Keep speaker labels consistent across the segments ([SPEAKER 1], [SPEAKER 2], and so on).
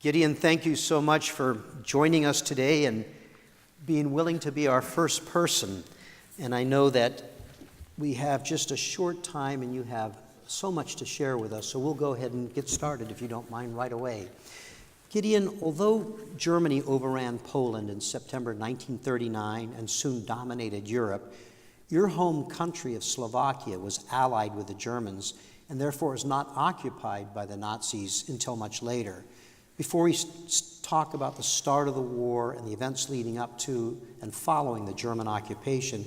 [SPEAKER 1] Gideon, thank you so much for joining us today and being willing to be our first person. And I know that we have just a short time and you have so much to share with us, so we'll go ahead and get started, if you don't mind, right away. Gideon, although Germany overran Poland in September 1939 and soon dominated Europe, your home country of Slovakia was allied with the Germans and therefore was not occupied by the Nazis until much later. Before we talk about the start of the war and the events leading up to and following the German occupation,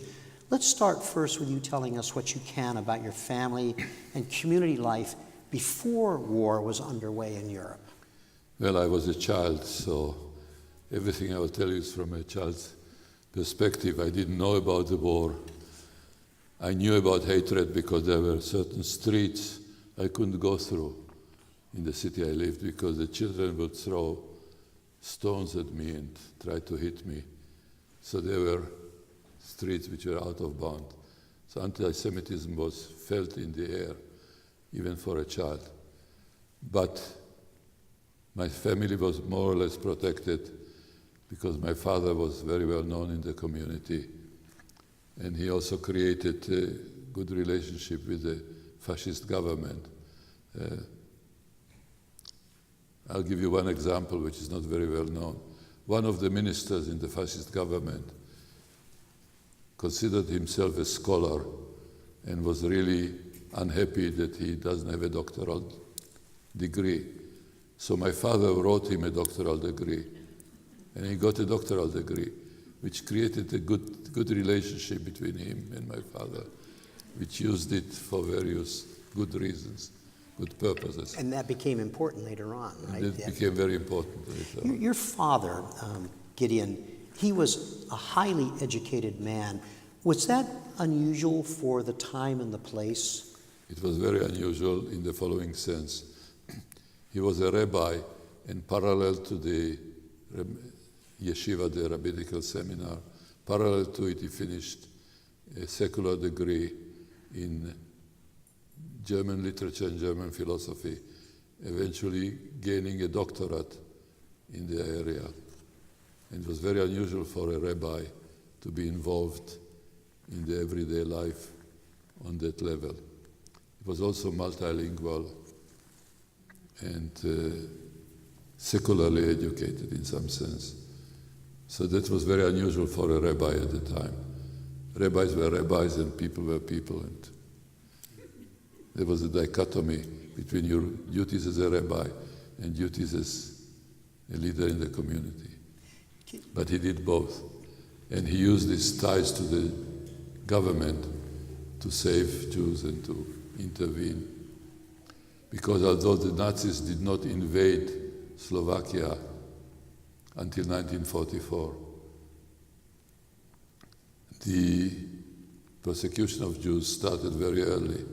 [SPEAKER 1] let's start first with you telling us what you can about your family and community life before war was underway in Europe.
[SPEAKER 2] Well, I was a child, so everything I will tell you is from a child's perspective. I didn't know about the war. I knew about hatred because there were certain streets I couldn't go through in the city I lived because the children would throw stones at me and try to hit me. So there were streets which were out of bound. So anti-Semitism was felt in the air, even for a child. But my family was more or less protected because my father was very well known in the community. And he also created a good relationship with the fascist government. I'll give you one example which is not very well known. One of the ministers in the fascist government considered himself a scholar and was really unhappy that he doesn't have a doctoral degree. So my father wrote him a doctoral degree, and he got a doctoral degree, which created a good relationship between him and my father, which used it for various good reasons, good purposes.
[SPEAKER 1] And that became important later on, right?
[SPEAKER 2] It became very important later on.
[SPEAKER 1] Your father, Gideon, he was a highly educated man. Was that unusual for the time and the place?
[SPEAKER 2] It was very unusual in the following sense. He was a rabbi, and parallel to the yeshiva, the rabbinical seminar, parallel to it, he finished a secular degree in German literature and German philosophy, eventually gaining a doctorate in the area. And it was very unusual for a rabbi to be involved in the everyday life on that level. He was also multilingual and secularly educated in some sense. So that was very unusual for a rabbi at the time. Rabbis were rabbis and people were people, and there was a dichotomy between your duties as a rabbi and duties as a leader in the community. But he did both. And he used his ties to the government to save Jews and to intervene. Because although the Nazis did not invade Slovakia until 1944, the persecution of Jews started very early.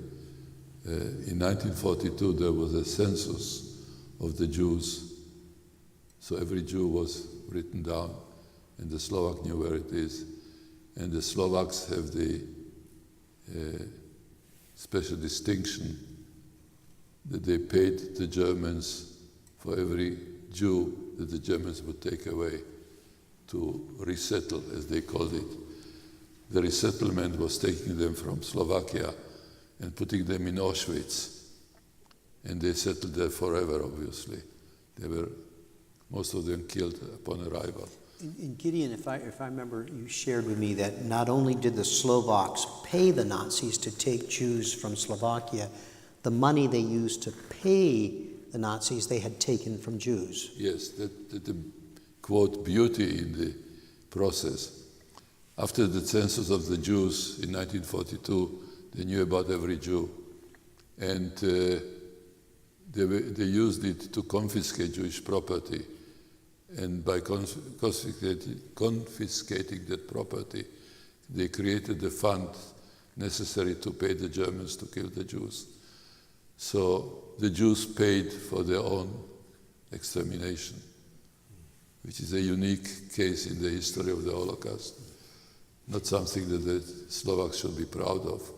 [SPEAKER 2] In 1942, there was a census of the Jews. So every Jew was written down, and the Slovak knew where it is. And the Slovaks have the special distinction that they paid the Germans for every Jew that the Germans would take away to resettle, as they called it. The resettlement was taking them from Slovakia and putting them in Auschwitz. And they settled there forever, obviously. They were, most of them, killed upon arrival.
[SPEAKER 1] And Gideon, if I remember, you shared with me that not only did the Slovaks pay the Nazis to take Jews from Slovakia, the money they used to pay the Nazis they had taken from Jews.
[SPEAKER 2] Yes, that the quote beauty in the process. After the census of the Jews in 1942, they knew about every Jew, and they used it to confiscate Jewish property. And by confiscating that property, they created the fund necessary to pay the Germans to kill the Jews. So the Jews paid for their own extermination, which is a unique case in the history of the Holocaust. Not something that the Slovaks should be proud of.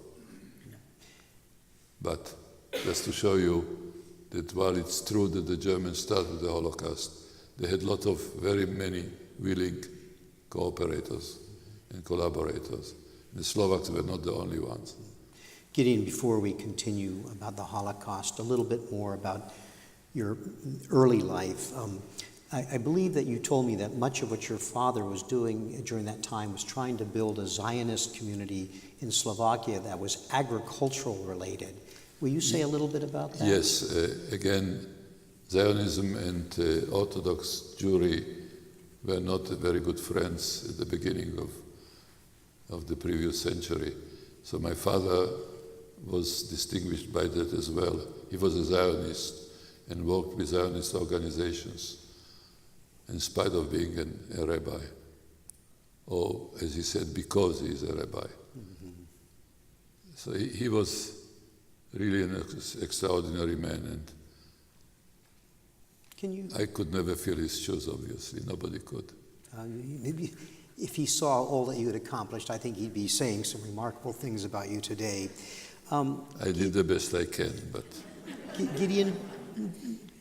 [SPEAKER 2] But just to show you that while it's true that the Germans started the Holocaust, they had a lot of very many willing cooperators and collaborators. The Slovaks were not the only ones.
[SPEAKER 1] Gideon, before we continue about the Holocaust, a little bit more about your early life. I believe that you told me that much of what your father was doing during that time was trying to build a Zionist community in Slovakia that was agricultural related. Will you say a little bit about that?
[SPEAKER 2] Yes, again, Zionism and Orthodox Jewry were not very good friends at the beginning of the previous century. So my father was distinguished by that as well. He was a Zionist and worked with Zionist organizations in spite of being a rabbi, or as he said, because he is a rabbi. Mm-hmm. So he was really an extraordinary man, and I could never fill his shoes, obviously. Nobody could.
[SPEAKER 1] Maybe if he saw all that you had accomplished, I think he'd be saying some remarkable things about you today.
[SPEAKER 2] I did the best I can, but...
[SPEAKER 1] Gideon,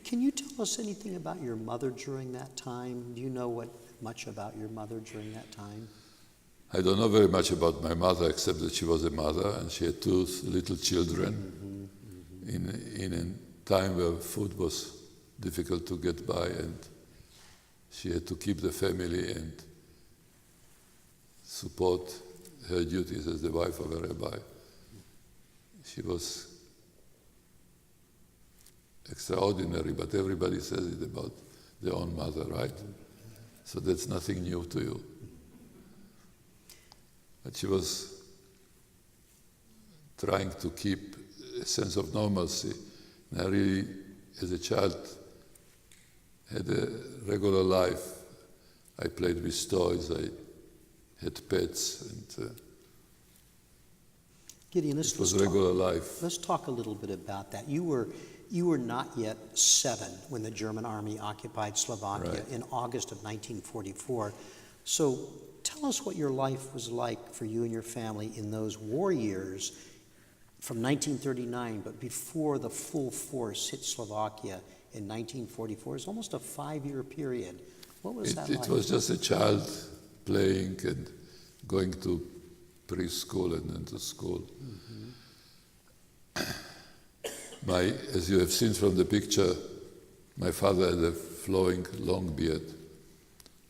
[SPEAKER 1] can you tell us anything about your mother during that time? Do you know much about your mother during that time?
[SPEAKER 2] I don't know very much about my mother, except that she was a mother and she had two little children in a time where food was difficult to get by, and she had to keep the family and support her duties as the wife of a rabbi. She was extraordinary, but everybody says it about their own mother, right? So that's nothing new to you. But she was trying to keep a sense of normalcy. And I really, as a child, had a regular life. I played with toys, I had pets, and
[SPEAKER 1] Gideon,
[SPEAKER 2] it was regular life.
[SPEAKER 1] Let's talk a little bit about that. You were not yet 7 when the German army occupied Slovakia in August of 1944. So tell us what your life was like for you and your family in those war years from 1939, but before the full force hit Slovakia in 1944. It's almost a 5-year period. What was that like?
[SPEAKER 2] It was just a child playing and going to preschool and then to school. As you have seen from the picture, my father had a flowing long beard.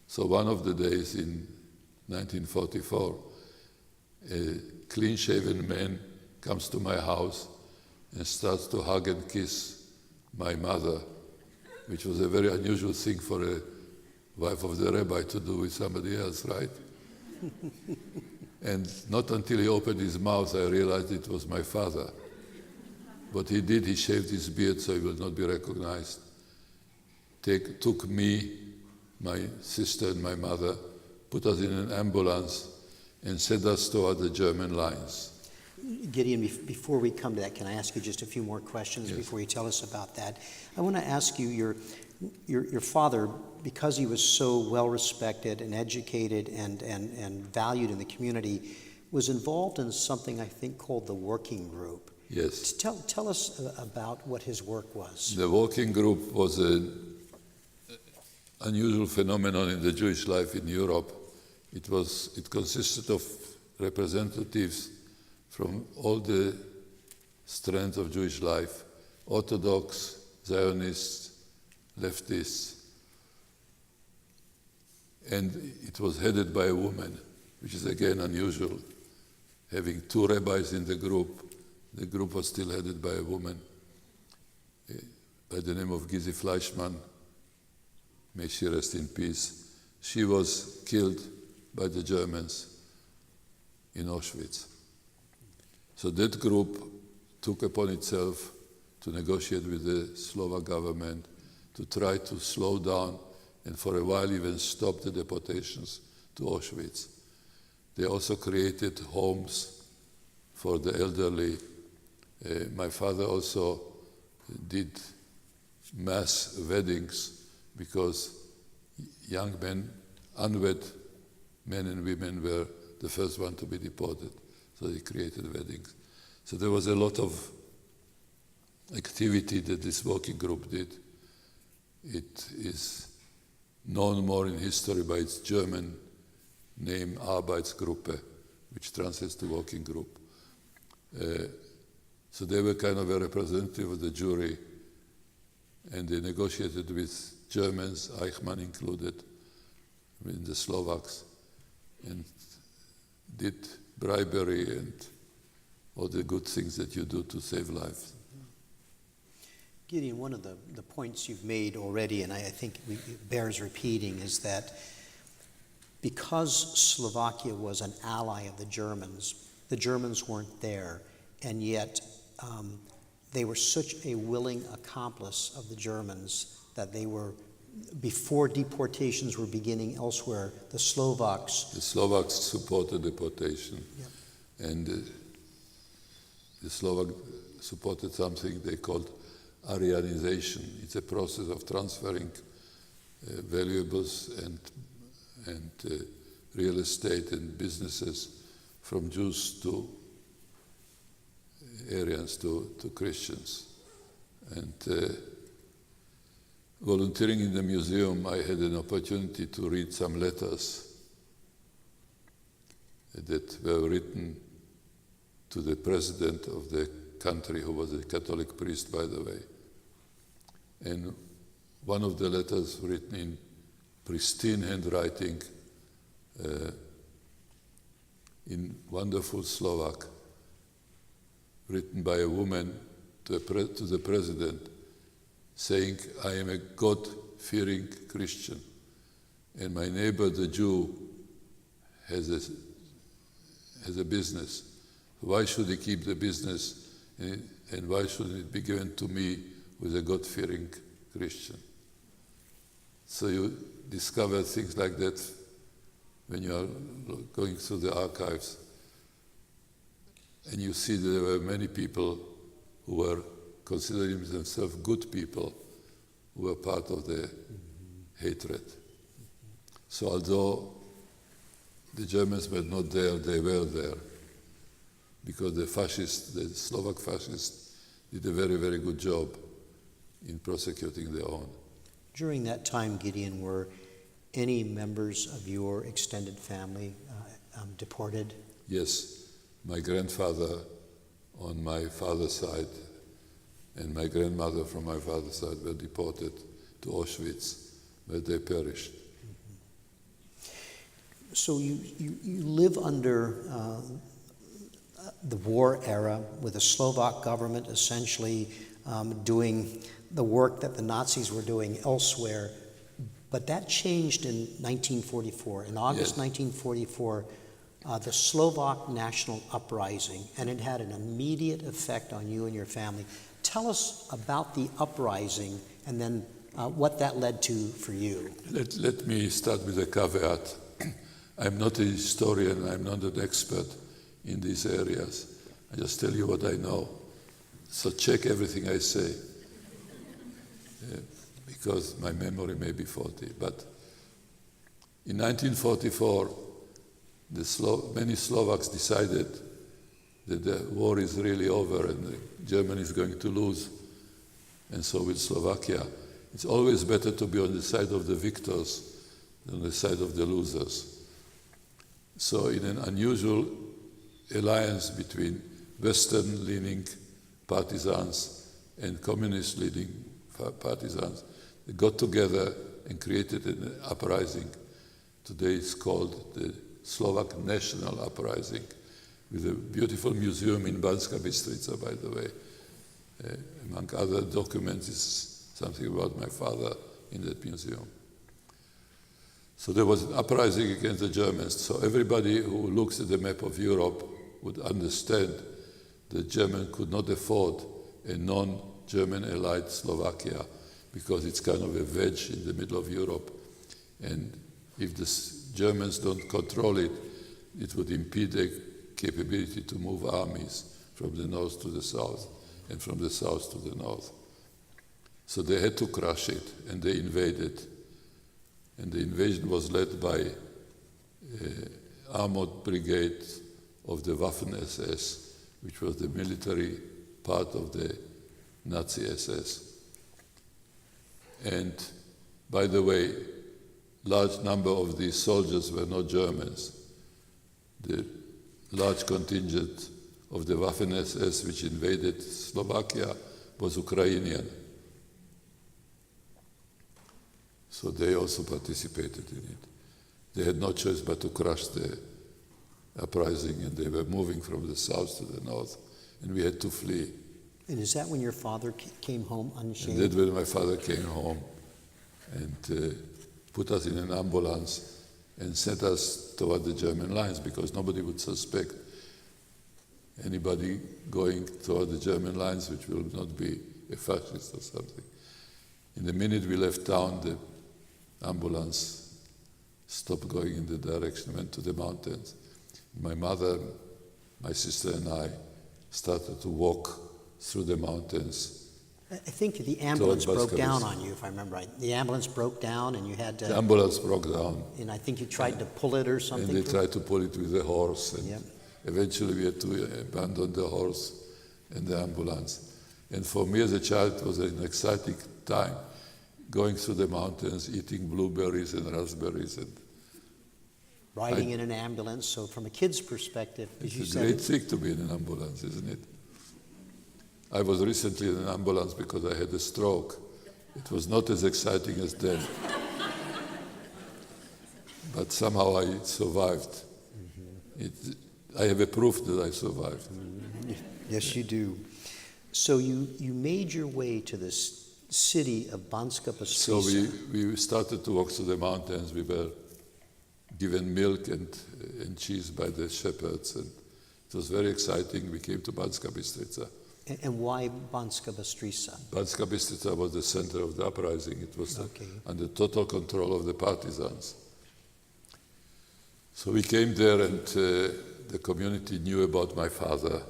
[SPEAKER 2] So one of the days in 1944, a clean-shaven man comes to my house and starts to hug and kiss my mother, which was a very unusual thing for a wife of the rabbi to do with somebody else, right? And not until he opened his mouth I realized it was my father. What he did, he shaved his beard so he will not be recognized. Took me, my sister and my mother, put us in an ambulance and sent us toward the German lines.
[SPEAKER 1] Gideon, before we come to that, can I ask you just a few more questions before you tell us about that? I want to ask you, your father, because he was so well respected and educated and valued in the community, was involved in something I think called the Working Group.
[SPEAKER 2] Yes.
[SPEAKER 1] Tell us about what his work was.
[SPEAKER 2] The Working Group was an unusual phenomenon in the Jewish life in Europe. It consisted of representatives from all the strands of Jewish life, Orthodox, Zionists, leftists, and it was headed by a woman, which is again unusual. Having 2 rabbis in the group was still headed by a woman by the name of Gizi Fleischmann. May she rest in peace. She was killed by the Germans in Auschwitz. So that group took upon itself to negotiate with the Slovak government to try to slow down and for a while even stop the deportations to Auschwitz. They also created homes for the elderly. My father also did mass weddings because young men, unwed men and women were the first one to be deported. So he created weddings. So there was a lot of activity that this working group did. It is known more in history by its German name Arbeitsgruppe, which translates to working group. So they were kind of a representative of the jury, and they negotiated with Germans, Eichmann included, with the Slovaks, and did bribery and all the good things that you do to save lives.
[SPEAKER 1] Gideon, one of the points you've made already, and I think it bears repeating, is that because Slovakia was an ally of the Germans weren't there, and yet they were such a willing accomplice of the Germans that they were, before deportations were beginning elsewhere, the Slovaks
[SPEAKER 2] supported deportation.
[SPEAKER 1] Yep.
[SPEAKER 2] And the Slovak supported something they called Aryanization. It's a process of transferring valuables and real estate and businesses from Jews to Aryans, to Christians. And volunteering in the museum, I had an opportunity to read some letters that were written to the president of the country, who was a Catholic priest, by the way. And one of the letters, written in pristine handwriting, in wonderful Slovak, written by a woman to the president, saying, "I am a God-fearing Christian, and my neighbor, the Jew, has a business. Why should he keep the business, and why shouldn't it be given to me, who is a God-fearing Christian?" So you discover things like that when you are going through the archives, and you see that there were many people who were considering themselves good people who were part of the hatred. So although the Germans were not there, they were there, because the Slovak fascists, did a very, very good job in prosecuting their own.
[SPEAKER 1] During that time, Gideon, were any members of your extended family deported?
[SPEAKER 2] Yes. My grandfather on my father's side and my grandmother from my father's side were deported to Auschwitz, where they perished.
[SPEAKER 1] So you live under the war era with the Slovak government essentially doing the work that the Nazis were doing elsewhere, but that changed in 1944. In August 1944, the Slovak national uprising, and it had an immediate effect on you and your family. Tell us about the uprising and then what that led to for you.
[SPEAKER 2] Let me start with a caveat. I'm not a historian, I'm not an expert in these areas. I just tell you what I know. So check everything I say, because my memory may be faulty. But in 1944, many Slovaks decided that the war is really over and Germany is going to lose, and so will Slovakia. It's always better to be on the side of the victors than on the side of the losers. So in an unusual alliance between Western-leaning partisans and communist-leaning partisans, they got together and created an uprising. Today it's called the Slovak National Uprising, with a beautiful museum in Banská Bystrica, by the way. Among other documents is something about my father in that museum. So there was an uprising against the Germans. So everybody who looks at the map of Europe would understand that Germany could not afford a non-German allied Slovakia, because it's kind of a wedge in the middle of Europe. And if the Germans don't control it, it would impede their capability to move armies from the north to the south and from the south to the north. So they had to crush it, and they invaded. And the invasion was led by armored brigade of the Waffen-SS, which was the military part of the Nazi SS. And by the way, large number of these soldiers were not Germans. The large contingent of the Waffen-SS which invaded Slovakia was Ukrainian. So they also participated in it. They had no choice but to crush the uprising, and they were moving from the south to the north, and we had to flee.
[SPEAKER 1] And is that when your father came home
[SPEAKER 2] And
[SPEAKER 1] unshamed?
[SPEAKER 2] that's when my father came home and put us in an ambulance and sent us toward the German lines, because nobody would suspect anybody going toward the German lines which will not be a fascist or something. In the minute we left town, the ambulance stopped going in the direction, went to the mountains. My mother, my sister and I started to walk through the mountains.
[SPEAKER 1] I think the ambulance
[SPEAKER 2] Towards
[SPEAKER 1] broke down
[SPEAKER 2] Baskabis.
[SPEAKER 1] on you, if I remember right. The ambulance broke down and you had
[SPEAKER 2] The
[SPEAKER 1] to,
[SPEAKER 2] ambulance broke down,
[SPEAKER 1] and I think you tried to pull it or
[SPEAKER 2] and
[SPEAKER 1] something.
[SPEAKER 2] they tried to pull it with a horse, and
[SPEAKER 1] Yep.
[SPEAKER 2] eventually we had to abandon the horse and the ambulance. And for me as a child, it was an exciting time, going through the mountains, eating blueberries and raspberries. And
[SPEAKER 1] Riding in an ambulance, so from a kid's perspective, as you
[SPEAKER 2] it's a
[SPEAKER 1] said,
[SPEAKER 2] great thing to be in an ambulance, isn't it? I was recently in an ambulance because I had a stroke. It was not as exciting as then. But somehow I survived. I have a proof that I survived.
[SPEAKER 1] yes, you do. So you made your way to this city of Banska
[SPEAKER 2] So
[SPEAKER 1] Bystrica.
[SPEAKER 2] we started to walk through the mountains. We were given milk and cheese by the shepherds, and it was very exciting. We came to Banska Bystrica.
[SPEAKER 1] And why Banska Bystrica?
[SPEAKER 2] Banska Bystrica was the center of the uprising. It was
[SPEAKER 1] Okay.
[SPEAKER 2] under total control of the partisans. So we came there, and the community knew about my father.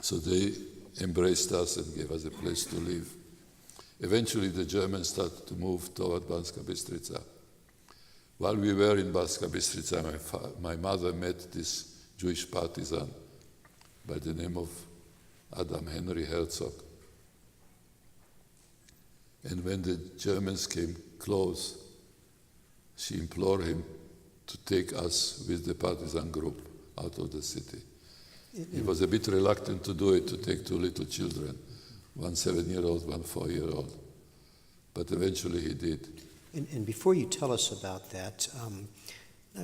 [SPEAKER 2] So they embraced us and gave us a place to live. Eventually, the Germans started to move toward Banska Bystrica. While we were in Banska Bystrica, my mother met this Jewish partisan by the name of Adam Henry Herzog. And when the Germans came close, she implored him to take us with the partisan group out of the city. He was a bit reluctant to do it, to take two little children, one 7-year-old, one 4-year-old. But eventually he did.
[SPEAKER 1] And before you tell us about that,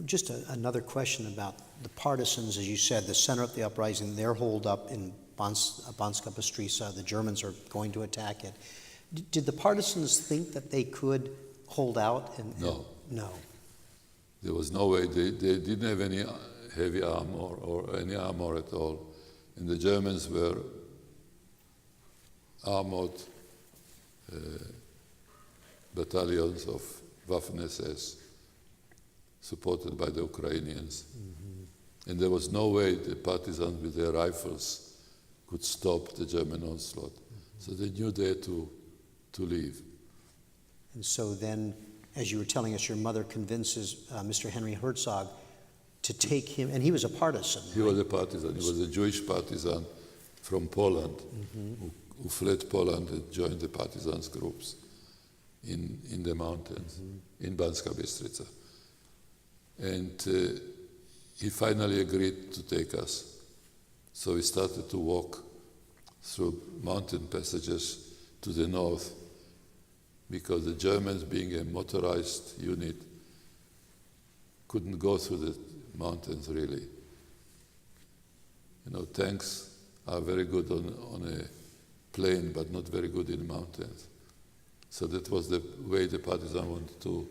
[SPEAKER 1] just another question about the partisans, as you said, the center of the uprising, they're holed up in Banska Bystrica. The Germans are going to attack it. Did the partisans think that they could hold out?
[SPEAKER 2] No.
[SPEAKER 1] No.
[SPEAKER 2] There was no way. They didn't have any heavy armor or any armor at all. And the Germans were armored battalions of Waffen-SS, supported by the Ukrainians. Mm-hmm. And there was no way the partisans with their rifles could stop the German onslaught. Mm-hmm. So they knew they had to leave.
[SPEAKER 1] And so then, as you were telling us, your mother convinces Mr. Henry Herzog to take him, and he was a partisan.
[SPEAKER 2] He was a partisan. He was a Jewish partisan from Poland, mm-hmm. who fled Poland and joined the partisans groups in the mountains, mm-hmm. in Banska Bystrica. And he finally agreed to take us. So we started to walk through mountain passages to the north, because the Germans, being a motorized unit, couldn't go through the mountains really. You know, tanks are very good on a plain, but not very good in mountains. So that was the way the partisans wanted to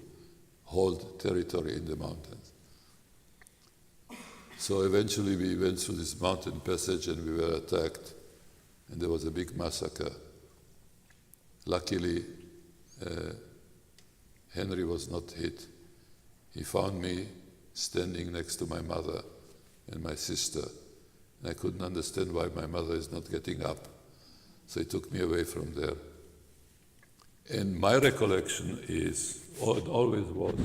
[SPEAKER 2] hold territory in the mountains. So eventually we went through this mountain passage and we were attacked, and there was a big massacre. Luckily, Henry was not hit. He found me standing next to my mother and my sister, and I couldn't understand why my mother is not getting up. So he took me away from there. And my recollection is, or it always was,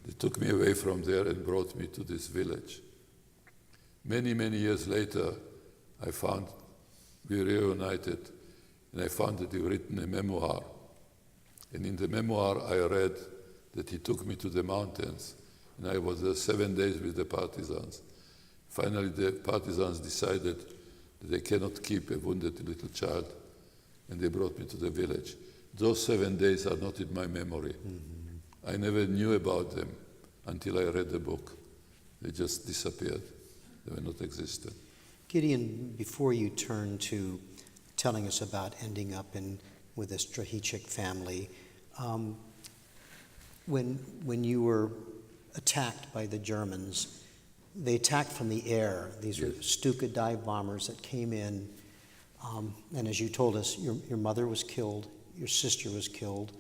[SPEAKER 2] they took me away from there and brought me to this village. Many, many years later, I found we reunited and I found that he written a memoir. And in the memoir, I read that he took me to the mountains, and I was there 7 days with the partisans. Finally, the partisans decided that they cannot keep a wounded little child, and they brought me to the village. Those 7 days are not in my memory. Mm-hmm. I never knew about them until I read the book. They just disappeared. They were not existent.
[SPEAKER 1] Gideon, before you turn to telling us about ending up with the Strahichik family, when you were attacked by the Germans, they attacked from the air. These were Stuka dive bombers that came in, and as you told us, your mother was killed, your sister was killed.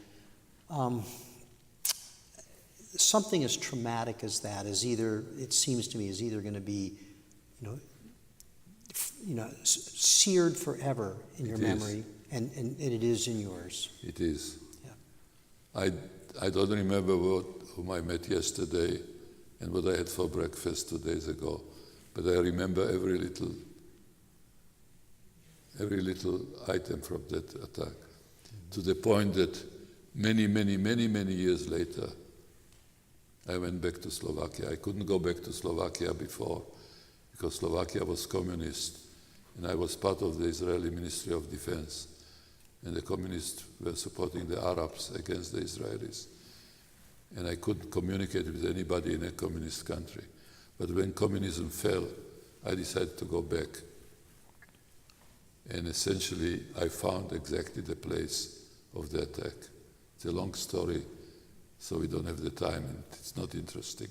[SPEAKER 1] Something as traumatic as that it seems to me, is either going to be, seared forever in your memory, and it is in yours.
[SPEAKER 2] It is.
[SPEAKER 1] Yeah.
[SPEAKER 2] I don't remember whom I met yesterday and what I had for breakfast 2 days ago, but I remember every little item from that attack, to the point that many years later, I went back to Slovakia. I couldn't go back to Slovakia before because Slovakia was communist, and I was part of the Israeli Ministry of Defense, and the communists were supporting the Arabs against the Israelis. And I couldn't communicate with anybody in a communist country. But when communism fell, I decided to go back. And essentially, I found exactly the place of the attack. It's a long story, so we don't have the time, and it's not interesting,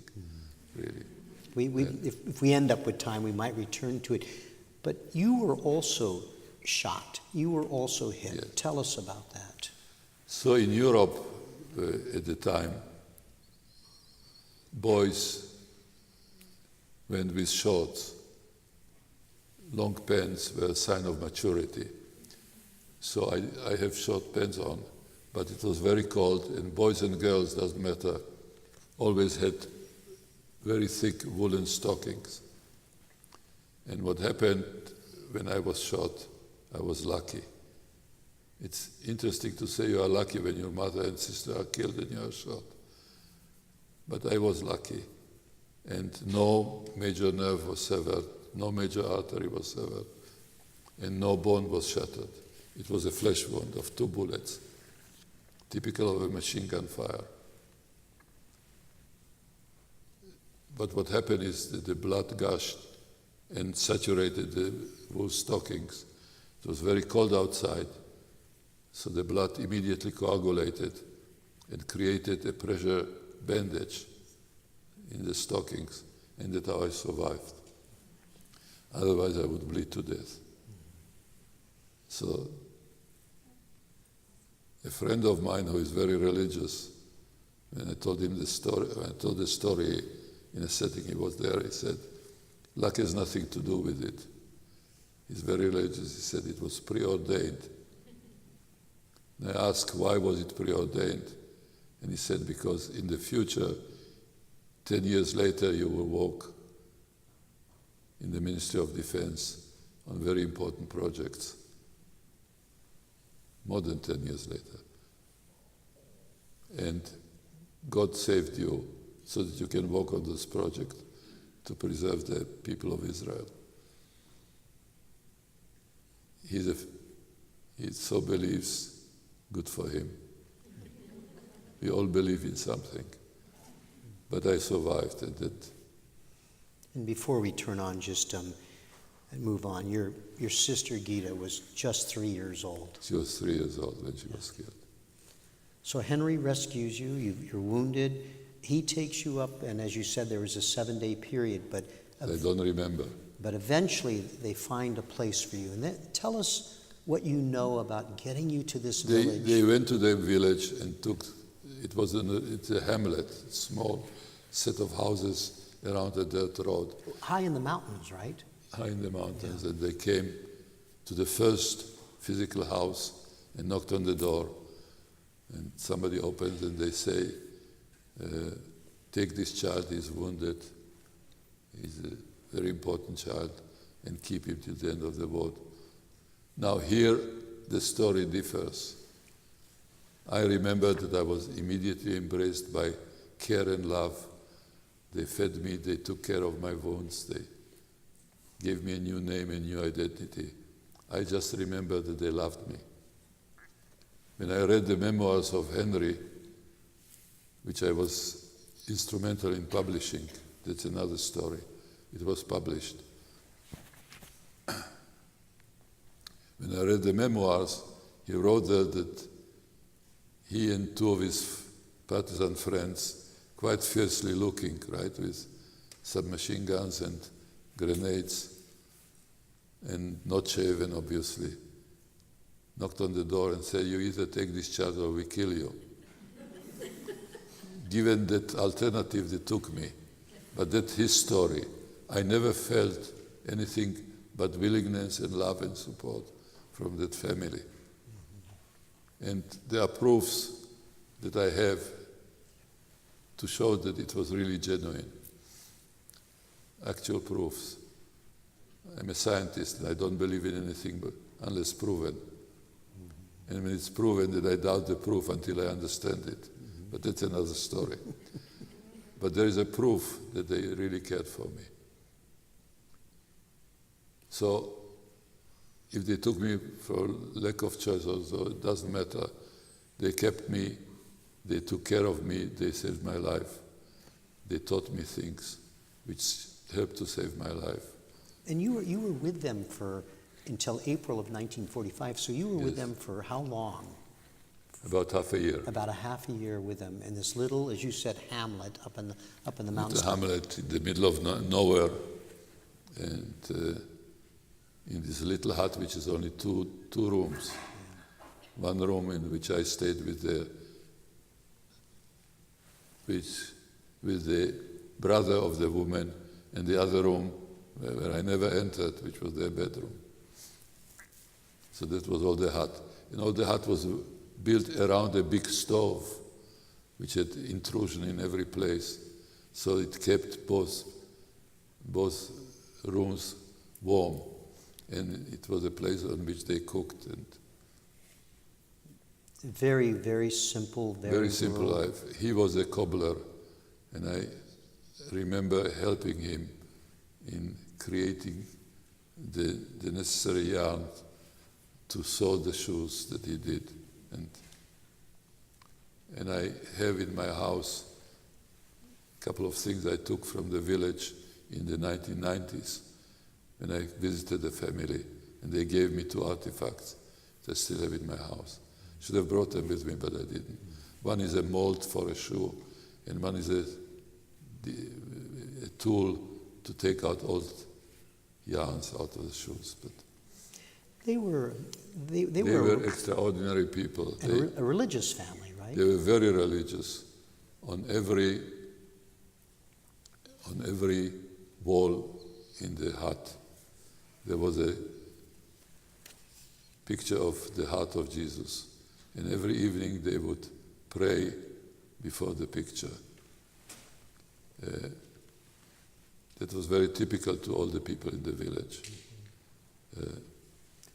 [SPEAKER 2] really.
[SPEAKER 1] If we end up with time, we might return to it. But you were also shot. You were also hit.
[SPEAKER 2] Yes.
[SPEAKER 1] Tell us about that.
[SPEAKER 2] So in Europe, at the time, boys went with shorts. Long pants were a sign of maturity. So I have short pants on, but it was very cold, and boys and girls, doesn't matter, always had very thick woolen stockings. And what happened when I was shot, I was lucky. It's interesting to say you are lucky when your mother and sister are killed and you are shot. But I was lucky, and no major nerve was severed, no major artery was severed, and no bone was shattered. It was a flesh wound of 2 bullets, typical of a machine gun fire. But what happened is that the blood gushed and saturated the wool stockings. It was very cold outside, so the blood immediately coagulated and created a pressure bandage in the stockings, and that's how I survived. Otherwise, I would bleed to death. So, a friend of mine who is very religious, when I told him the story, when I told the story in a setting he was there, he said, luck has nothing to do with it. He's very religious. He said it was preordained. And I asked, why was it preordained? And he said, because in the future, 10 years later, you will work in the Ministry of Defense on very important projects. More than 10 years later. And God saved you so that you can work on this project to preserve the people of Israel. He so believes, good for him. We all believe in something. But I survived, and that.
[SPEAKER 1] And before we turn on, and move on, your sister Gita was just 3 years old.
[SPEAKER 2] She was 3 years old when she was killed.
[SPEAKER 1] So Henry rescues you, you're wounded, he takes you up, and as you said, there was a 7-day period, but
[SPEAKER 2] I don't remember.
[SPEAKER 1] But eventually they find a place for you. And tell us what you know about getting you to this village.
[SPEAKER 2] They went to the village and it's a hamlet, a small set of houses around a dirt road.
[SPEAKER 1] High in the mountains, right?
[SPEAKER 2] High in the mountains. Yeah. And they came to the first physical house and knocked on the door. And somebody opens and they say, take this child, he's wounded. He's a very important child, and keep him till the end of the war. Now here, the story differs. I remember that I was immediately embraced by care and love. They fed me, they took care of my wounds, they gave me a new name, a new identity. I just remember that they loved me. When I read the memoirs of Henry, which I was instrumental in publishing, that's another story. It was published. When I read the memoirs, he wrote there that he and two of his partisan friends, quite fiercely looking, right, with submachine guns and grenades, and not shaven, obviously, knocked on the door and said, "You either take this charge or we kill you." Given that alternative, they took me. But that's his story. I never felt anything but willingness and love and support from that family. And there are proofs that I have to show that it was really genuine. Actual proofs. I'm a scientist and I don't believe in anything but unless proven. And when it's proven, that I doubt the proof until I understand it. But that's another story. But there is a proof that they really cared for me. So if they took me for lack of choice also, it doesn't matter. They kept me, they took care of me, they saved my life. They taught me things which helped to save my life.
[SPEAKER 1] And you were with them until April of 1945, so you were with
[SPEAKER 2] Yes.
[SPEAKER 1] them for how long?
[SPEAKER 2] About half a year.
[SPEAKER 1] About a half a year with them in this little, as you said, hamlet up in the mountains.
[SPEAKER 2] It's a hamlet in the middle of nowhere, and in this little hut, which is only two rooms. One room in which I stayed with the brother of the woman, and the other room where I never entered, which was their bedroom. So that was all the hut. And all the hut was built around a big stove, which had intrusion in every place. So it kept both rooms warm. And it was a place on which they cooked. And
[SPEAKER 1] Very, very simple,
[SPEAKER 2] very simple
[SPEAKER 1] rural.
[SPEAKER 2] life. He was a cobbler, and I remember helping him in creating the necessary yarn to sew the shoes that he did. And I have in my house a couple of things I took from the village in the 1990s when I visited the family, and they gave me 2 artifacts that I still have in my house. Should have brought them with me, but I didn't. One is a mold for a shoe, and one is a tool to take out old yarns out of the shoes. But
[SPEAKER 1] They were
[SPEAKER 2] extraordinary people.
[SPEAKER 1] a religious family, right?
[SPEAKER 2] They were very religious. On every wall in the hut, there was a picture of the heart of Jesus. And every evening they would pray before the picture. That was very typical to all the people in the village.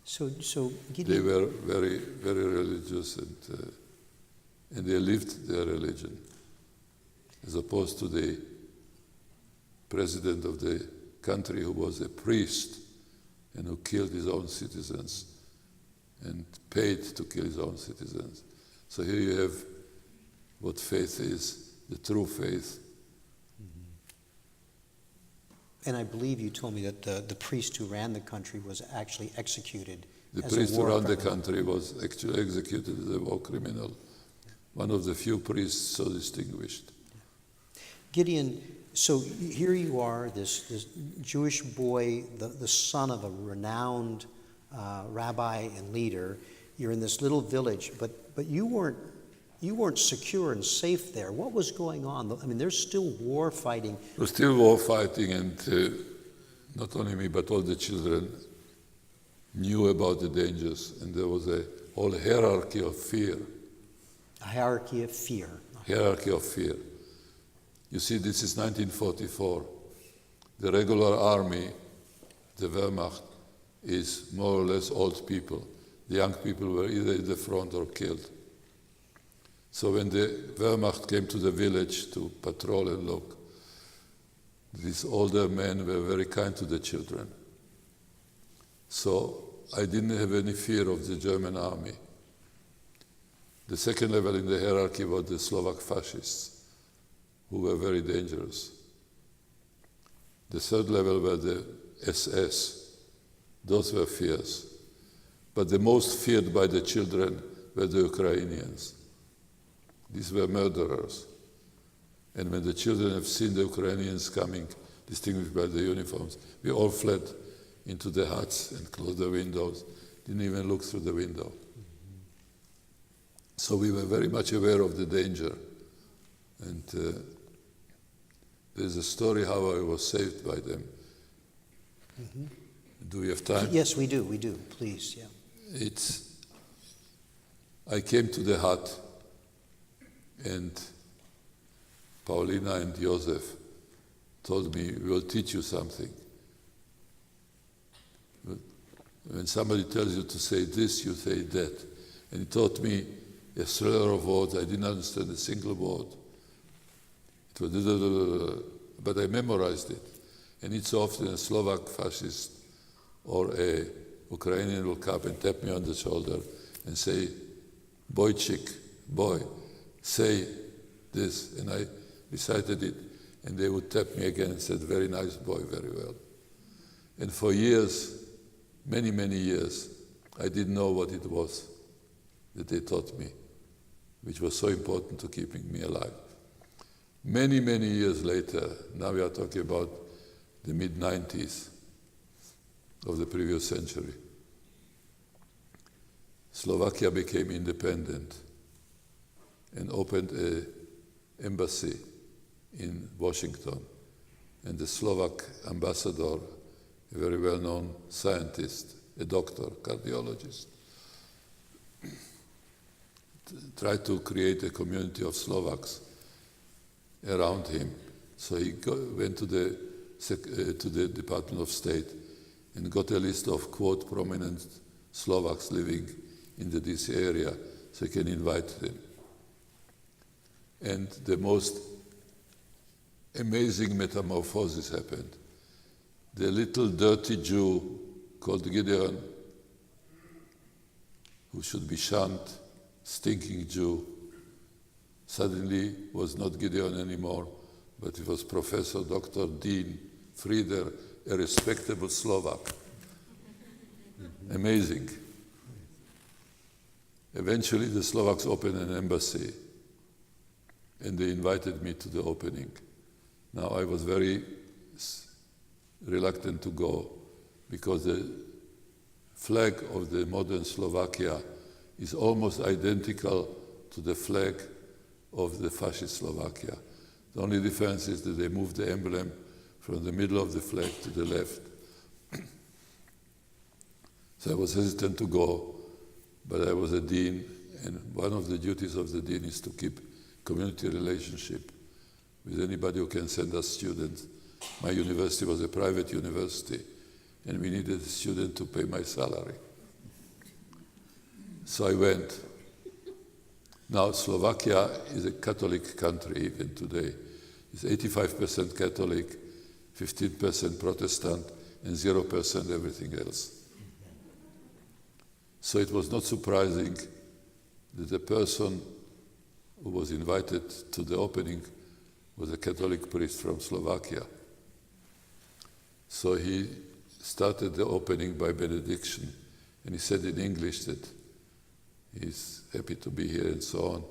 [SPEAKER 1] So
[SPEAKER 2] They
[SPEAKER 1] Gideon,
[SPEAKER 2] were very, very religious, and they lived their religion, as opposed to the president of the country who was a priest and who killed his own citizens and paid to kill his own citizens. So here you have what faith is, the true faith.
[SPEAKER 1] and I believe you told me that the priest who ran the country was actually executed
[SPEAKER 2] The
[SPEAKER 1] as a
[SPEAKER 2] priest who
[SPEAKER 1] war
[SPEAKER 2] ran the
[SPEAKER 1] criminal.
[SPEAKER 2] country was actually executed as a war criminal. One of the few priests so distinguished.
[SPEAKER 1] Gideon, so here you are, this Jewish boy, the son of a renowned rabbi and leader. You're in this little village, but you weren't secure and safe there. What was going on? I mean, there's still war fighting.
[SPEAKER 2] There was still war fighting, and not only me, but all the children knew about the dangers, and there was a whole hierarchy of fear.
[SPEAKER 1] A hierarchy of fear.
[SPEAKER 2] Hierarchy of fear. You see, this is 1944. The regular army, the Wehrmacht, is more or less old people. the young people were either in the front or killed. So when the Wehrmacht came to the village to patrol and look, these older men were very kind to the children. So I didn't have any fear of the German army. The second level in the hierarchy was the Slovak fascists, who were very dangerous. The third level were the SS. Those were fierce. But the most feared by the children were the Ukrainians. These were murderers. And when the children have seen the Ukrainians coming, distinguished by the uniforms, we all fled into the huts and closed the windows, didn't even look through the window. So we were very much aware of the danger. And there's a story how I was saved by them.
[SPEAKER 1] Mm-hmm.
[SPEAKER 2] Do we have time?
[SPEAKER 1] Yes, we do, please, yeah.
[SPEAKER 2] I came to the hut, and Paulina and Joseph told me, we will teach you something. When somebody tells you to say this, you say that. And he taught me a thriller of words. I didn't understand a single word. It was but I memorized it. And it's often a Slovak fascist or a Ukrainian will come and tap me on the shoulder and say, Boychik, boy, say this. And I recited it, and they would tap me again and said, very nice boy, very well. And for years, many, many years, I didn't know what it was that they taught me, which was so important to keeping me alive. Many, many years later, now we are talking about the mid-90s of the previous century, Slovakia became independent and opened an embassy in Washington. And the Slovak ambassador, a very well-known scientist, a doctor, cardiologist, tried to create a community of Slovaks around him. So he went to the Department of State and got a list of, quote, prominent Slovaks living in the DC area, so he can invite them. And the most amazing metamorphosis happened. The little dirty Jew called Gideon, who should be shunned, stinking Jew, suddenly was not Gideon anymore, but it was Professor Dr. Dean Frieder, a respectable Slovak. Amazing. Eventually the Slovaks opened an embassy, and they invited me to the opening. Now I was very reluctant to go, because the flag of the modern Slovakia is almost identical to the flag of the fascist Slovakia. The only difference is that they moved the emblem from the middle of the flag to the left. So I was hesitant to go, but I was a dean, and one of the duties of the dean is to keep community relationship with anybody who can send us students. My university was a private university, and we needed a student to pay my salary. So I went. Now, Slovakia is a Catholic country even today. It's 85% Catholic, 15% Protestant, and 0% everything else. So it was not surprising that the person who was invited to the opening was a Catholic priest from Slovakia. So he started the opening by benediction, and he said in English that he's happy to be here and so on,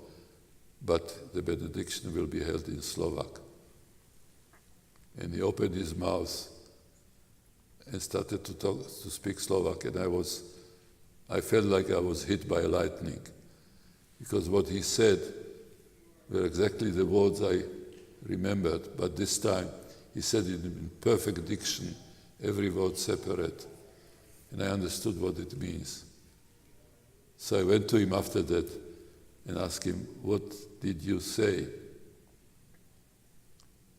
[SPEAKER 2] but the benediction will be held in Slovak. And he opened his mouth and started to speak Slovak, and I felt like I was hit by lightning, because what he said were exactly the words I remembered, but this time he said it in perfect diction, every word separate, and I understood what it means. So I went to him after that and asked him, what did you say?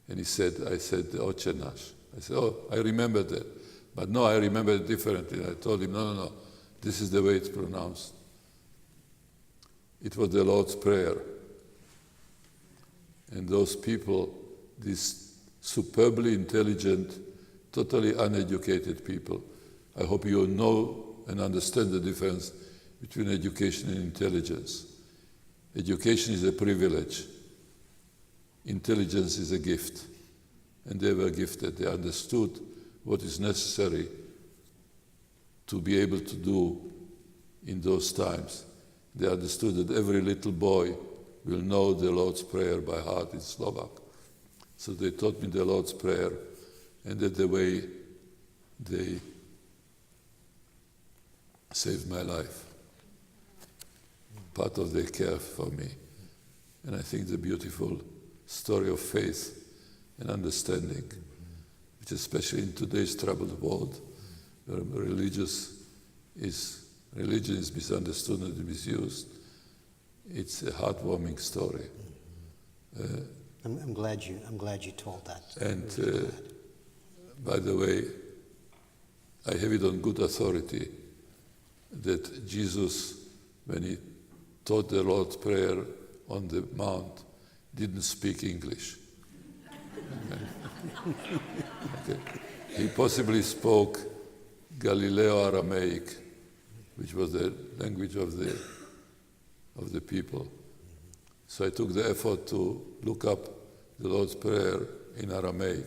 [SPEAKER 2] And he said, I said, Otče náš. I said, oh, I remember that. But no, I remember it differently. I told him, no, This is the way it's pronounced. It was the Lord's Prayer. And those people, these superbly intelligent, totally uneducated people, I hope you know and understand the difference between education and intelligence. Education is a privilege. Intelligence is a gift. And they were gifted. They understood what is necessary to be able to do in those times. They understood that every little boy will know the Lord's Prayer by heart in Slovak. So they taught me the Lord's Prayer, and that's the way they saved my life. Part of their care for me. And I think the beautiful story of faith and understanding, which especially in today's troubled world, where religion is misunderstood and misused, it's a heartwarming story.
[SPEAKER 1] I'm glad you told that.
[SPEAKER 2] And by the way, I have it on good authority that Jesus, when he taught the Lord's Prayer on the Mount, didn't speak English. Okay. He possibly spoke Galileo Aramaic, which was the language of the people. So I took the effort to look up the Lord's Prayer in Aramaic.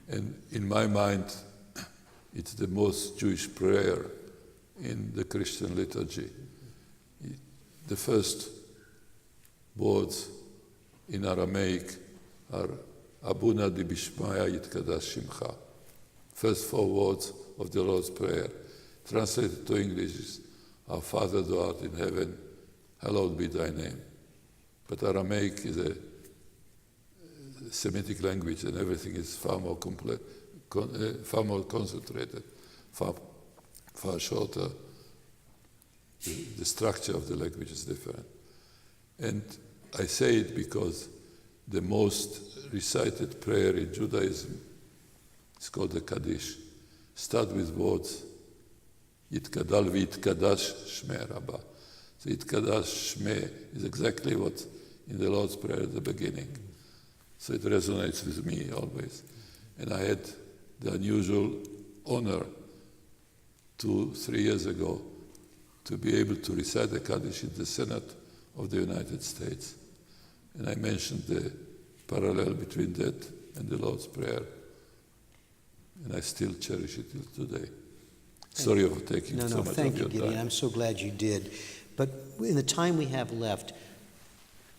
[SPEAKER 2] And in my mind, it's the most Jewish prayer in the Christian liturgy. The first words in Aramaic are Abuna di Bishmaya Yitkadash Shimcha. First 4 words of the Lord's Prayer. Translated to English is, Our Father who art in heaven, hallowed be thy name. But Aramaic is a Semitic language, and everything is far more far more concentrated, far shorter. The structure of the language is different. And I say it because the most recited prayer in Judaism is called the Kaddish. Start with words, Yitkadal v'yitkadash shmei Rabbah. So Yitkadash shmei is exactly what in the Lord's Prayer at the beginning. So it resonates with me always. And I had the unusual honor 2-3 years ago to be able to recite the Kaddish in the Senate of the United States. And I mentioned the parallel between that and the Lord's Prayer. And I still cherish it till today. Sorry for taking so much of your time.
[SPEAKER 1] Thank you, Gideon. I'm so glad you did. But in the time we have left,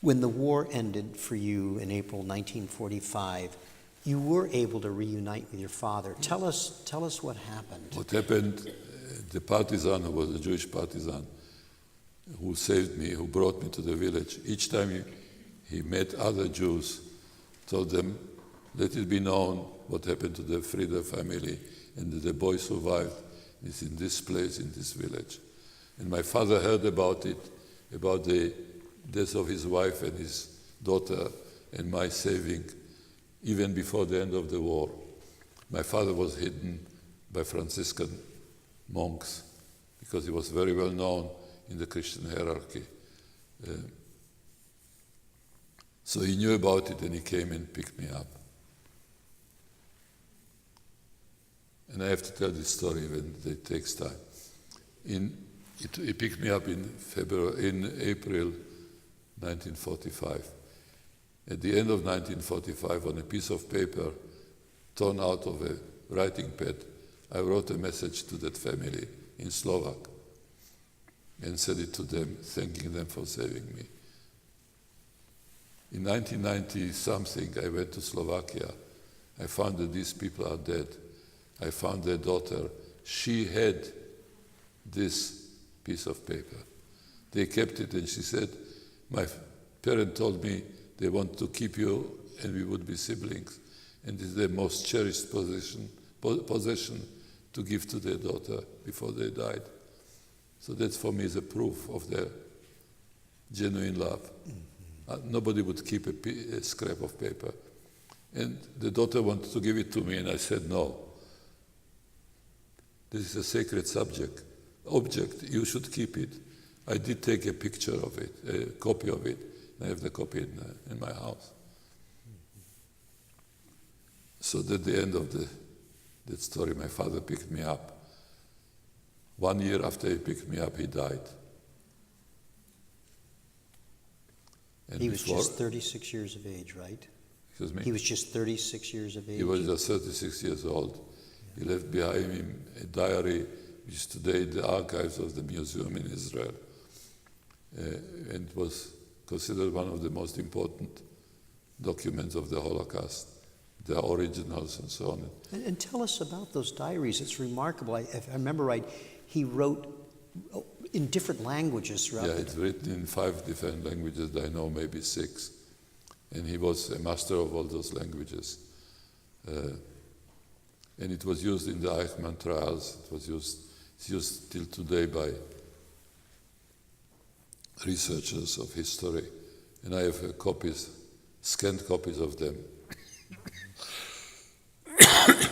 [SPEAKER 1] when the war ended for you in April 1945, you were able to reunite with your father. Tell us what happened.
[SPEAKER 2] What happened, the partisan, who was a Jewish partisan, who saved me, who brought me to the village, each time he met other Jews, told them, let it be known what happened to the Frieder family, and that the boy survived, is in this place, in this village. And my father heard about it, about the death of his wife and his daughter, and my saving, even before the end of the war. My father was hidden by Franciscan monks, because he was very well known in the Christian hierarchy. So he knew about it, and he came and picked me up. And I have to tell this story when it takes time. He picked me up in April 1945. At the end of 1945, on a piece of paper torn out of a writing pad, I wrote a message to that family in Slovak and sent it to them, thanking them for saving me. In 1990-something, I went to Slovakia. I found that these people are dead. I found their daughter. She had this piece of paper. They kept it, and she said, my parent told me they want to keep you and we would be siblings. And it's their most cherished possession to give to their daughter before they died. So that for me is a proof of their genuine love. Nobody would keep a scrap of paper. And the daughter wanted to give it to me, and I said no. This is a sacred object. You should keep it. I did take a picture of it, a copy of it. I have the copy in my house. So at the end of that story, my father picked me up. 1 year after he picked me up, he died. And
[SPEAKER 1] He was just 36 years of age, right?
[SPEAKER 2] Excuse me?
[SPEAKER 1] He was just 36 years of age.
[SPEAKER 2] He was just 36 years old. He left behind him a diary, which is today in the archives of the museum in Israel. And it was considered one of the most important documents of the Holocaust. The originals and so on.
[SPEAKER 1] And tell us about those diaries. It's remarkable. If I remember right, he wrote in different languages throughout.
[SPEAKER 2] Yeah, it's written in 5 different languages. I know maybe 6. And he was a master of all those languages. And it was used in the Eichmann trials. It's used till today by researchers of history. And I have copies, scanned copies of them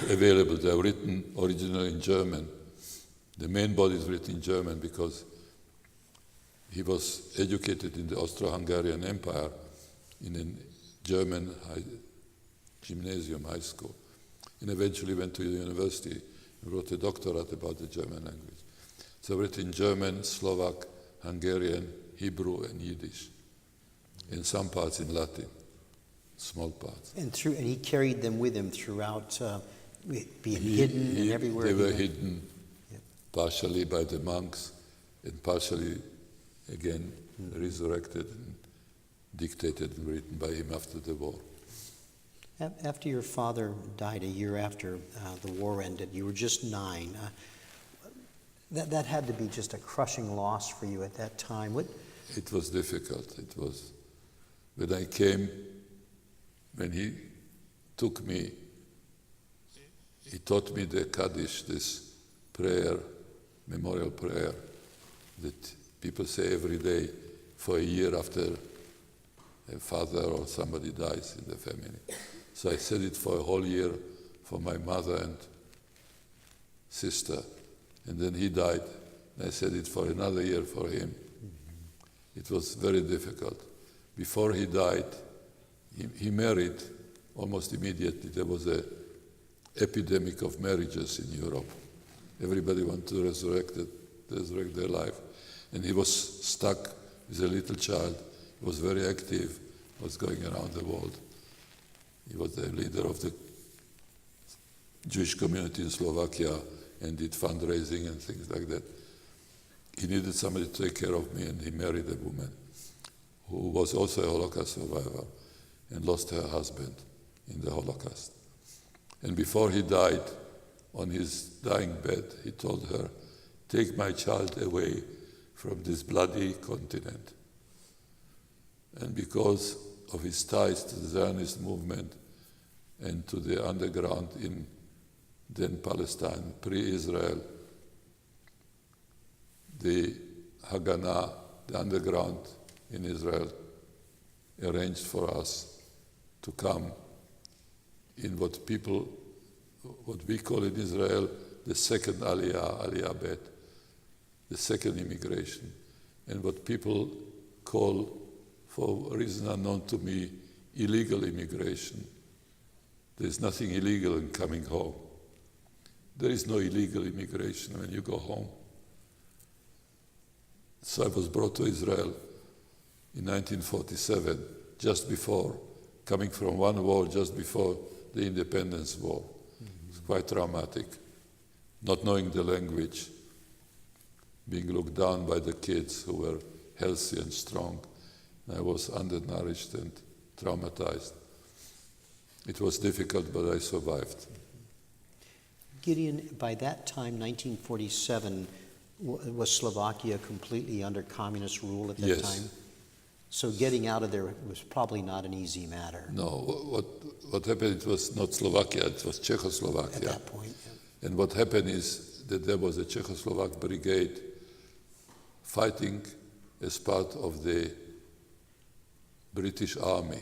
[SPEAKER 2] available. They are written originally in German. The main body is written in German because he was educated in the Austro-Hungarian Empire in a German gymnasium, high school, and eventually went to the university and wrote a doctorate about the German language. So written German, Slovak, Hungarian, Hebrew, and Yiddish, in some parts in Latin, small parts.
[SPEAKER 1] And he carried them with him throughout, being hidden and everywhere.
[SPEAKER 2] They were hidden, partially by the monks, and partially, again, resurrected and dictated and written by him after the war.
[SPEAKER 1] After your father died, a year after the war ended, you were just 9. That had to be just a crushing loss for you at that time.
[SPEAKER 2] It was difficult. It was when I came, when he took me, he taught me the Kaddish, this prayer, memorial prayer, that people say every day for a year after a father or somebody dies in the family. So I said it for a whole year for my mother and sister. And then he died. And I said it for another year for him. Mm-hmm. It was very difficult. Before he died, he married almost immediately. There was an epidemic of marriages in Europe. Everybody wanted to resurrect their life. And he was stuck with a little child. He was very active, was going around the world. He was the leader of the Jewish community in Slovakia and did fundraising and things like that. He needed somebody to take care of me, and he married a woman who was also a Holocaust survivor and lost her husband in the Holocaust. And before he died, on his dying bed, he told her, "Take my child away from this bloody continent." And because of his ties to the Zionist movement and to the underground in then Palestine, pre-Israel, the Haganah, the underground in Israel, arranged for us to come in what we call in Israel the second Aliyah Bet, the second immigration, and what people call, for a reason unknown to me, illegal immigration. There is nothing illegal in coming home. There is no illegal immigration when you go home. So I was brought to Israel in 1947, just before, coming from one war just before the independence war. Mm-hmm. It's quite traumatic. Not knowing the language, being looked down by the kids who were healthy and strong. I was undernourished and traumatized. It was difficult, but I survived.
[SPEAKER 1] Gideon, by that time, 1947, was Slovakia completely under communist rule at that
[SPEAKER 2] Yes.
[SPEAKER 1] time? So getting out of there was probably not an easy matter.
[SPEAKER 2] No, what happened, it was not Slovakia, it was Czechoslovakia.
[SPEAKER 1] At that point, yeah.
[SPEAKER 2] And what happened is that there was a Czechoslovak brigade fighting as part of the British army.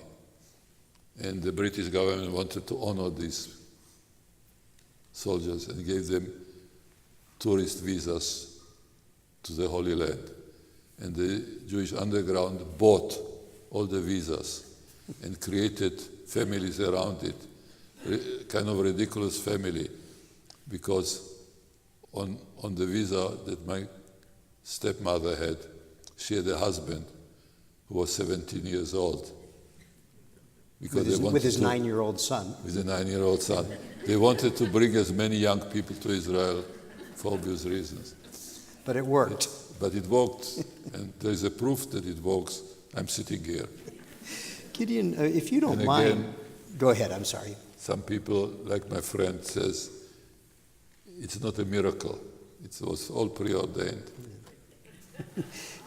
[SPEAKER 2] And the British government wanted to honor these soldiers and gave them tourist visas to the Holy Land. And the Jewish underground bought all the visas and created families around it, kind of ridiculous family, because on the visa that my stepmother had, she had a husband who was 17 years old. Because
[SPEAKER 1] With his 9-year-old son.
[SPEAKER 2] With a 9-year-old son. They wanted to bring as many young people to Israel for obvious reasons.
[SPEAKER 1] But it worked.
[SPEAKER 2] But it worked, and there's a proof that it works. I'm sitting here.
[SPEAKER 1] Gideon, if you don't
[SPEAKER 2] And
[SPEAKER 1] mind,
[SPEAKER 2] again,
[SPEAKER 1] go ahead, I'm sorry.
[SPEAKER 2] some people, like my friend, says, it's not a miracle. It was all preordained.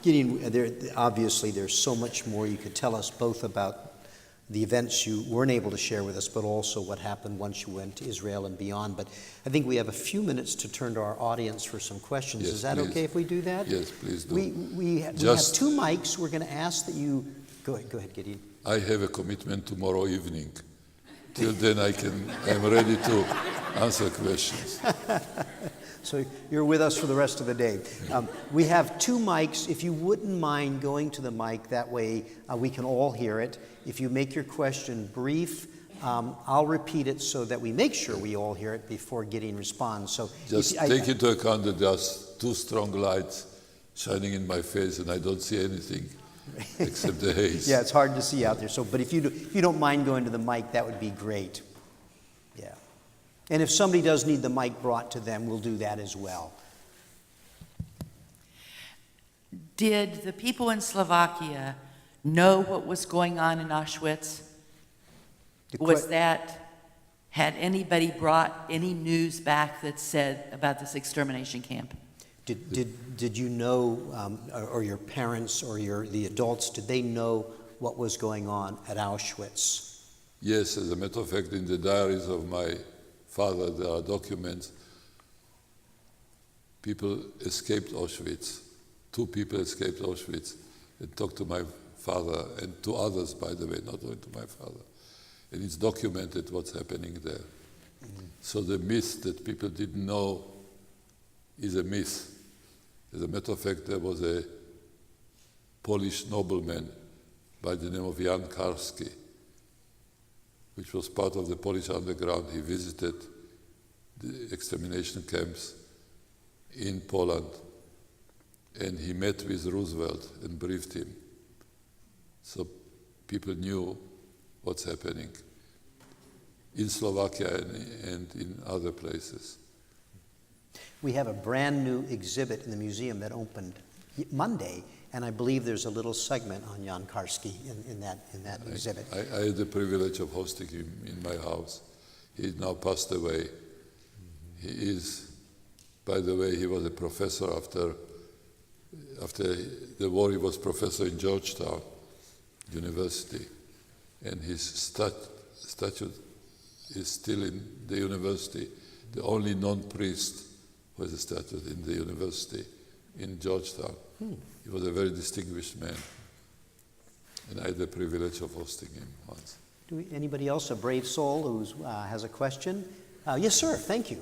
[SPEAKER 1] Gideon, obviously there's so much more you could tell us, both about the events you weren't able to share with us, but also what happened once you went to Israel and beyond. But I think we have a few minutes to turn to our audience for some questions.
[SPEAKER 2] Yes,
[SPEAKER 1] Is that
[SPEAKER 2] please.
[SPEAKER 1] okay if we do that?
[SPEAKER 2] Yes, please do.
[SPEAKER 1] We have
[SPEAKER 2] Just-
[SPEAKER 1] 2 mics. We're going to ask that you... Go ahead, Gideon.
[SPEAKER 2] I have a commitment tomorrow evening. Till then, I'm ready to answer questions.
[SPEAKER 1] So you're with us for the rest of the day. We have 2 mics. If you wouldn't mind going to the mic, that way we can all hear it. If you make your question brief, I'll repeat it so that we make sure we all hear it before Gideon responds. So
[SPEAKER 2] Just take into account that there's 2 strong lights shining in my face, and I don't see anything except the haze.
[SPEAKER 1] Yeah, it's hard to see out there. So, but if you don't mind going to the mic, that would be great. Yeah. And if somebody does need the mic brought to them, we'll do that as well.
[SPEAKER 3] Did the people in Slovakia know what was going on in Auschwitz? Had anybody brought any news back that said about this extermination camp?
[SPEAKER 1] Did you know, or your parents or the adults, did they know what was going on at Auschwitz?
[SPEAKER 2] Yes, as a matter of fact, in the diaries of my father, there are documents. People escaped Auschwitz. 2 people escaped Auschwitz and talked to my father and to others, by the way, not only to my father. And it's documented what's happening there. Mm-hmm. So the myth that people didn't know is a myth. As a matter of fact, there was a Polish nobleman by the name of Jan Karski, which was part of the Polish underground. He visited the extermination camps in Poland, and he met with Roosevelt and briefed him. So people knew what's happening in Slovakia and in other places.
[SPEAKER 1] We have a brand new exhibit in the museum that opened Monday, and I believe there's a little segment on Jan Karski in that exhibit.
[SPEAKER 2] I had the privilege of hosting him in my house. He's now passed away. He is, by the way, he was a professor after the war. He was professor in Georgetown University, and his statue is still in the university. The only non-priest who has a statue in the university in Georgetown. He was a very distinguished man, and I had the privilege of hosting him once.
[SPEAKER 1] Anybody else, a brave soul who has a question? Yes, sir. Thank you.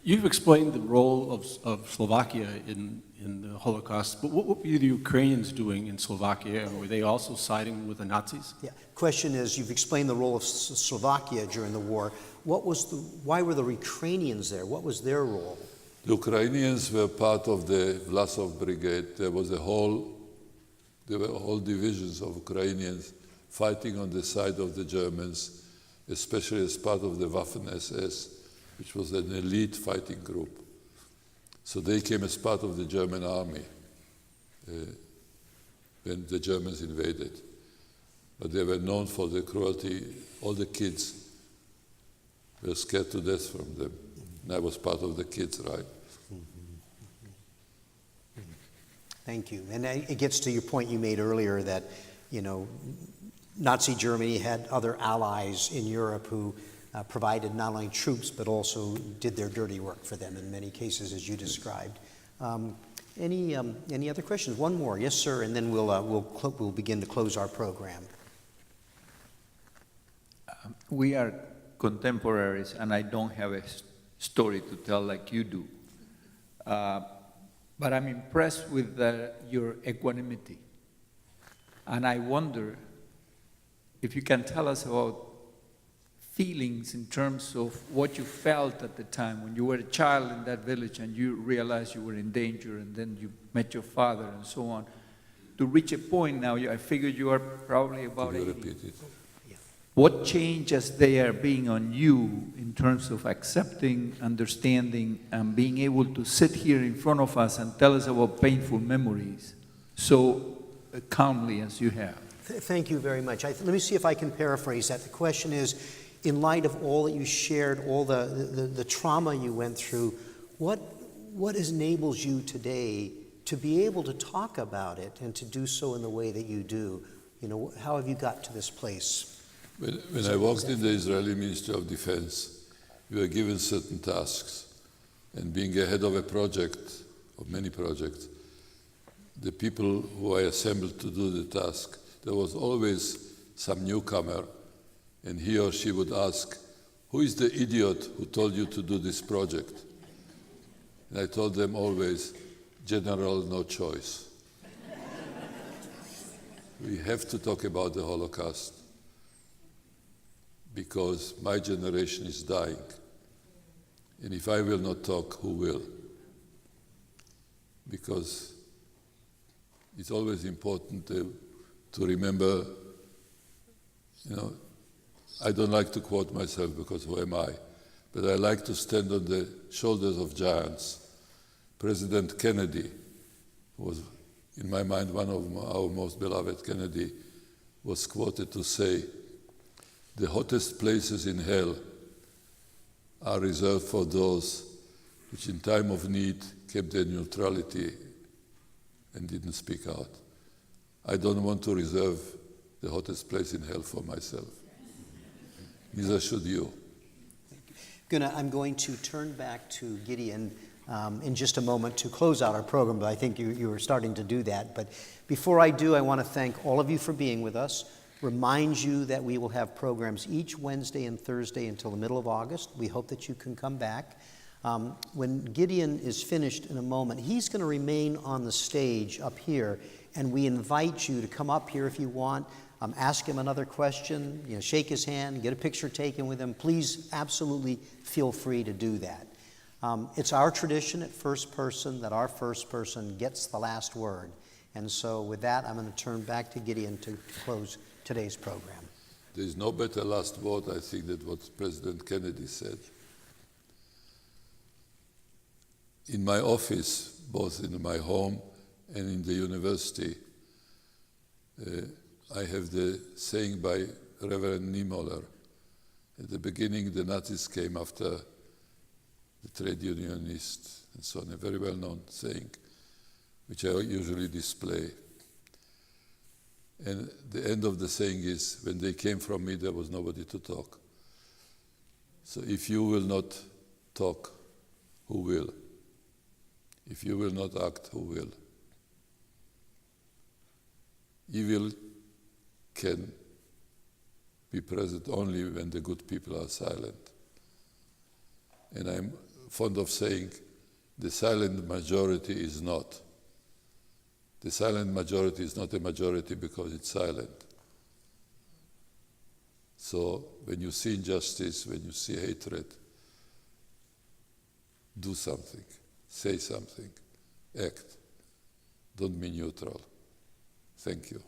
[SPEAKER 4] You've explained the role of Slovakia in the Holocaust, but what were the Ukrainians doing in Slovakia? Were they also siding with the Nazis?
[SPEAKER 1] Yeah. Question is, you've explained the role of Slovakia during the war. Why were the Ukrainians there? What was their role?
[SPEAKER 2] The Ukrainians were part of the Vlasov Brigade. There were whole divisions of Ukrainians fighting on the side of the Germans, especially as part of the Waffen-SS, which was an elite fighting group. So they came as part of the German army when the Germans invaded. But they were known for the cruelty. All the kids were scared to death from them. And I was part of the kids, right?
[SPEAKER 1] Thank you. And it gets to your point you made earlier that, Nazi Germany had other allies in Europe who provided not only troops but also did their dirty work for them in many cases, as you described. Any other questions? One more, yes, sir, and then we'll begin to close our program.
[SPEAKER 5] We are contemporaries, and I don't have a story to tell like you do. But I'm impressed with your equanimity. And I wonder if you can tell us about feelings in terms of what you felt at the time when you were a child in that village and you realized you were in danger, and then you met your father and so on. To reach a point now, I figure you are probably about
[SPEAKER 2] Can you
[SPEAKER 5] 80.
[SPEAKER 2] repeat it?
[SPEAKER 5] What changes they are being on you in terms of accepting, understanding, and being able to sit here in front of us and tell us about painful memories so calmly as you have?
[SPEAKER 1] Thank you very much. Let me see if I can paraphrase that. The question is, in light of all that you shared, all the trauma you went through, what enables you today to be able to talk about it and to do so in the way that you do? You know, how have you got to this place?
[SPEAKER 2] When I worked in the Israeli Ministry of Defense, we were given certain tasks. And being a head of a project, of many projects, the people who I assembled to do the task, there was always some newcomer, and he or she would ask, "Who is the idiot who told you to do this project?" And I told them always, "General, no choice." We have to talk about the Holocaust, because my generation is dying. And if I will not talk, who will? Because it's always important to remember, you know, I don't like to quote myself because who am I? But I like to stand on the shoulders of giants. President Kennedy was, in my mind, one of our most beloved. Kennedy was quoted to say, "The hottest places in hell are reserved for those which in time of need kept their neutrality and didn't speak out." I don't want to reserve the hottest place in hell for myself. Neither should you.
[SPEAKER 1] I'm going to turn back to Gideon in just a moment to close out our program, but I think you were starting to do that. But before I do, I want to thank all of you for being with us. Remind you that we will have programs each Wednesday and Thursday until the middle of August. We hope that you can come back. When Gideon is finished in a moment, he's going to remain on the stage up here, and we invite you to come up here if you want. Ask him another question, shake his hand, get a picture taken with him. Please, absolutely feel free to do that. It's our tradition at First Person that our first person gets the last word. And so with that, I'm going to turn back to Gideon to close today's program.
[SPEAKER 2] There is no better last word, I think, than what President Kennedy said. In my office, both in my home and in the university, I have the saying by Reverend Niemöller. At the beginning, the Nazis came after the trade unionists and so on, a very well-known saying, which I usually display. And the end of the saying is, when they came from me, there was nobody to talk. So if you will not talk, who will? If you will not act, who will? Evil can be present only when the good people are silent. And I'm fond of saying, the silent majority is not. The silent majority is not a majority because it's silent. So when you see injustice, when you see hatred, do something, say something, act. Don't be neutral. Thank you.